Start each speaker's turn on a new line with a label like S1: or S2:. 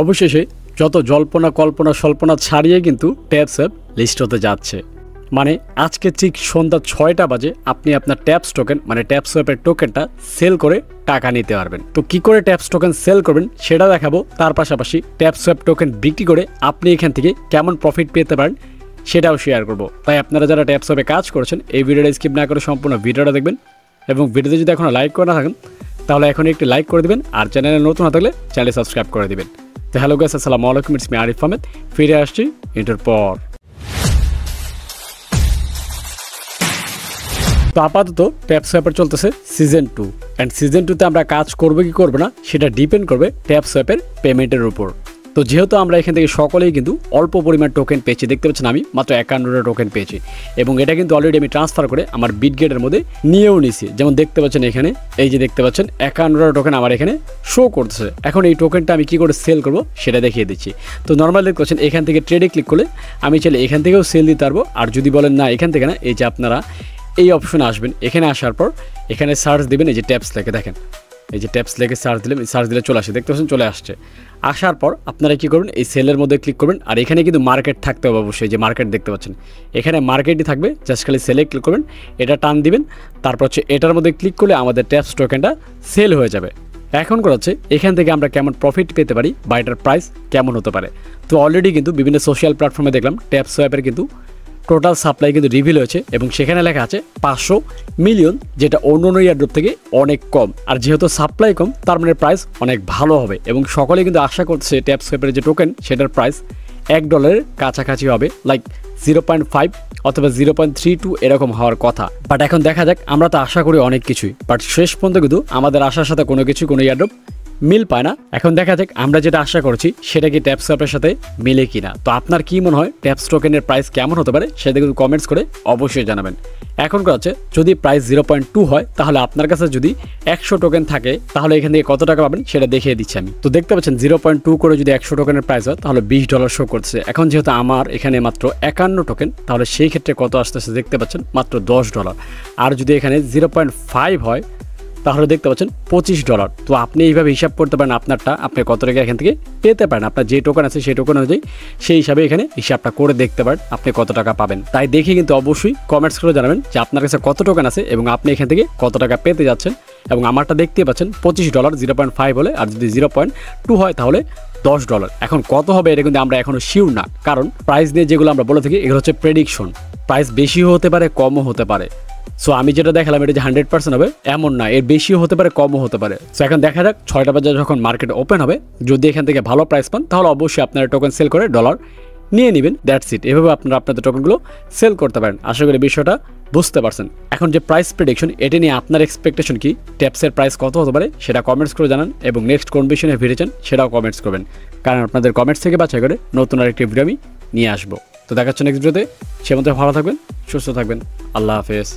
S1: অবশেষে যত জল্পনা কল্পনা স্বল্পনা ছাড়িয়ে কিন্তু ট্যাপসঅ্যাপ লিস্ট হতে যাচ্ছে। মানে আজকে ঠিক সন্ধ্যা 6টা বাজে আপনি আপনার ট্যাপস টোকেন মানে ট্যাপসঅ্যাপের টোকেনটা সেল করে টাকা নিতে পারবেন। তো কি করে ট্যাপস টোকেন সেল করবেন সেটা দেখাবো, তার পাশাপাশি ট্যাপসঅ্যাপ টোকেন বিক্রি করে আপনি এখান থেকে কেমন প্রফিট পেতে পারেন সেটাও শেয়ার করব। তাই আপনারা যারা ট্যাপসঅ্যাপে কাজ করেছেন এই ভিডিওটা স্কিপ না করে সম্পূর্ণ ভিডিওটা দেখবেন, এবং ভিডিওতে যদি এখনও লাইক করে না থাকেন তাহলে এখন একটি লাইক করে দিবেন, আর চ্যানেলে নতুন না থাকলে চ্যানেল সাবস্ক্রাইব করে দিবেন। তো হ্যালো গাইস, আসসালামু আলাইকুম, ইটস মি আরিফ আহমেদ, ফিরে আসছি এটার পর। তো আপাতত ট্যাপসঅ্যাপের চলতেছে সিজন 2, অ্যান্ড সিজন 2তে আমরা কাজ করবো কি করবো না সেটা ডিপেন্ড করবে ট্যাপসঅ্যাপের পেমেন্টের উপর। তো যেহেতু আমরা এখান থেকে সকলেই কিন্তু অল্প পরিমাণ টোকেন পেয়েছি, দেখতে পাচ্ছেন আমি মাত্র 51টা টোকেন পেয়েছি, এবং এটা কিন্তু অলরেডি আমি ট্রান্সফার করে আমার বিটগেটের মধ্যে নিয়েও নিছি। যেমন দেখতে পাচ্ছেন এখানে, এই যে দেখতে পাচ্ছেন 51টা টোকেন আমার এখানে শো করতেছে। এখন এই টোকেনটা আমি কী করে সেল করবো সেটা দেখিয়ে দিচ্ছি। তো নর্মাল দেখতে পাচ্ছেন এখান থেকে ট্রেডে ক্লিক করলে আমি চাইলে এখান থেকেও সেল দিতে পারবো, আর যদি বলেন না এখান থেকে না, এই যে আপনারা এই অপশনে আসবেন, এখানে আসার পর এখানে সার্চ দিবেন, এই যে ট্যাপস লেখে দেখেন, এই যে ট্যাপস লেখে সার্চ দিলেন, সার্চ দিলে চলে আসে, দেখতে পাচ্ছেন চলে আসছে। আসার পর আপনারা কী করবেন, এই সেলের মধ্যে ক্লিক করবেন, আর এখানে কিন্তু মার্কেট থাকতে হবে অবশ্যই, যে মার্কেট দেখতে পাচ্ছেন এখানে মার্কেটই থাকবে, জাস্ট খালি সেলে ক্লিক করবেন, এটা টান দিবেন, তারপর হচ্ছে এটার মধ্যে ক্লিক করলে আমাদের ট্যাপস টোকেনটা সেল হয়ে যাবে। এখন করা হচ্ছে এখান থেকে আমরা কেমন প্রফিট পেতে পারি বা এটার প্রাইস কেমন হতে পারে। তো অলরেডি কিন্তু বিভিন্ন সোশ্যাল প্ল্যাটফর্মে দেখলাম ট্যাপসঅ্যাপের কিন্তু টোটাল সাপ্লাই কিন্তু রিভিল হয়েছে, এবং সেখানে লেখা আছে 500 মিলিয়ন, যেটা অন্য এয়ারড্রপ থেকে অনেক কম। আর যেহেতু সাপ্লাই কম তার মানে প্রাইস অনেক ভালো হবে, এবং সকলে কিন্তু আশা করছে ট্যাপসঅ্যাপের যে টোকেন সেটার প্রাইস $1 কাছাকাছি হবে, লাইক 0.5 অথবা 0.32 এরকম হওয়ার কথা। বাট এখন দেখা যাক, আমরা তো আশা করি অনেক কিছুই, বাট শেষ পর্যন্ত কিন্তু আমাদের আশার সাথে কোনো এয়ারড্রপ মিল পায় না। এখন দেখা যাক আমরা যেটা আশা করছি সেটা কি ট্যাপসঅ্যাপের সাথে মিলে কিনা। তো আপনার কি মনে হয় ট্যাপস টোকেনের প্রাইস কেমন হতে পারে সেটা কিন্তু কমেন্টস করে অবশ্যই জানাবেন। এখন করা হচ্ছে যদি প্রাইস 0.2 হয় তাহলে আপনার কাছে যদি 100 টোকেন থাকে তাহলে এখান থেকে কত টাকা পাবেন সেটা দেখিয়ে দিচ্ছি আমি। তো দেখতে পাচ্ছেন 0.2 করে যদি 100 টোকেনের প্রাইস হয় তাহলে $20 শো করছে। এখন যেহেতু আমার এখানে মাত্র 51 টোকেন, তাহলে সেই ক্ষেত্রে কত আসতেছে দেখতে পাচ্ছেন মাত্র $10। আর যদি এখানে 0.5 হয় তাহলে দেখতে পাচ্ছেন $25। তো আপনি এইভাবে হিসাব করতে পারেন আপনারটা আপনি কত টাকা এখান থেকে পেতে পারেন, আপনার যে টোকেন আছে সেই টোকেন অনুযায়ী সেই হিসাবে এখানে হিসাবটা করে দেখতে পারেন আপনি কত টাকা পাবেন। তাই দেখে কিন্তু অবশ্যই কমেন্টস করে জানাবেন যে আপনার কাছে কত টোকেন আছে এবং আপনি এখান থেকে কত টাকা পেতে যাচ্ছেন। এবং আমারটা দেখতে পাচ্ছেন $25, 0.5 হলে, আর যদি 0.2 হয় তাহলে $10। এখন কত হবে এটা কিন্তু আমরা এখনও শিওর না, কারণ প্রাইস নিয়ে যেগুলো আমরা বলে থাকি এগুলো হচ্ছে প্রেডিকশন, প্রাইস বেশিও হতে পারে কমও হতে পারে। সো আমি যেটা দেখালাম এটা যে 100% হবে এমন না, এর বেশিও হতে পারে কমও হতে পারে। সো এখন দেখা যাক 6টা বাজে যখন মার্কেট ওপেন হবে, যদি এখান থেকে ভালো প্রাইস পান তাহলে অবশ্যই আপনারা টোকেন সেল করে ডলার নিয়ে নেবেন, দ্যাটস ইট। এভাবে আপনারা আপনাদের টোকেনগুলো সেল করতে পারেন। আশা করি বিষয়টা বুঝতে পারছেন। এখন যে প্রাইস প্রেডিকশন, এটা নিয়ে আপনার এক্সপেকটেশন কি, ট্যাপসের প্রাইস কত হতে পারে সেটা কমেন্টস করে জানান, এবং নেক্সট কোন বিষয়ে ভিডিও চান সেটাও কমেন্টস করবেন, কারণ আপনাদের কমেন্টস থেকে বাছাই করে নতুন আরেকটি ভিডিও আমি নিয়ে আসবো। তো দেখাচ্ছি নেক্সট ভিডিওতে, সে মধ্যে ভালো থাকবেন, সুস্থ থাকবেন, আল্লাহ হাফেজ।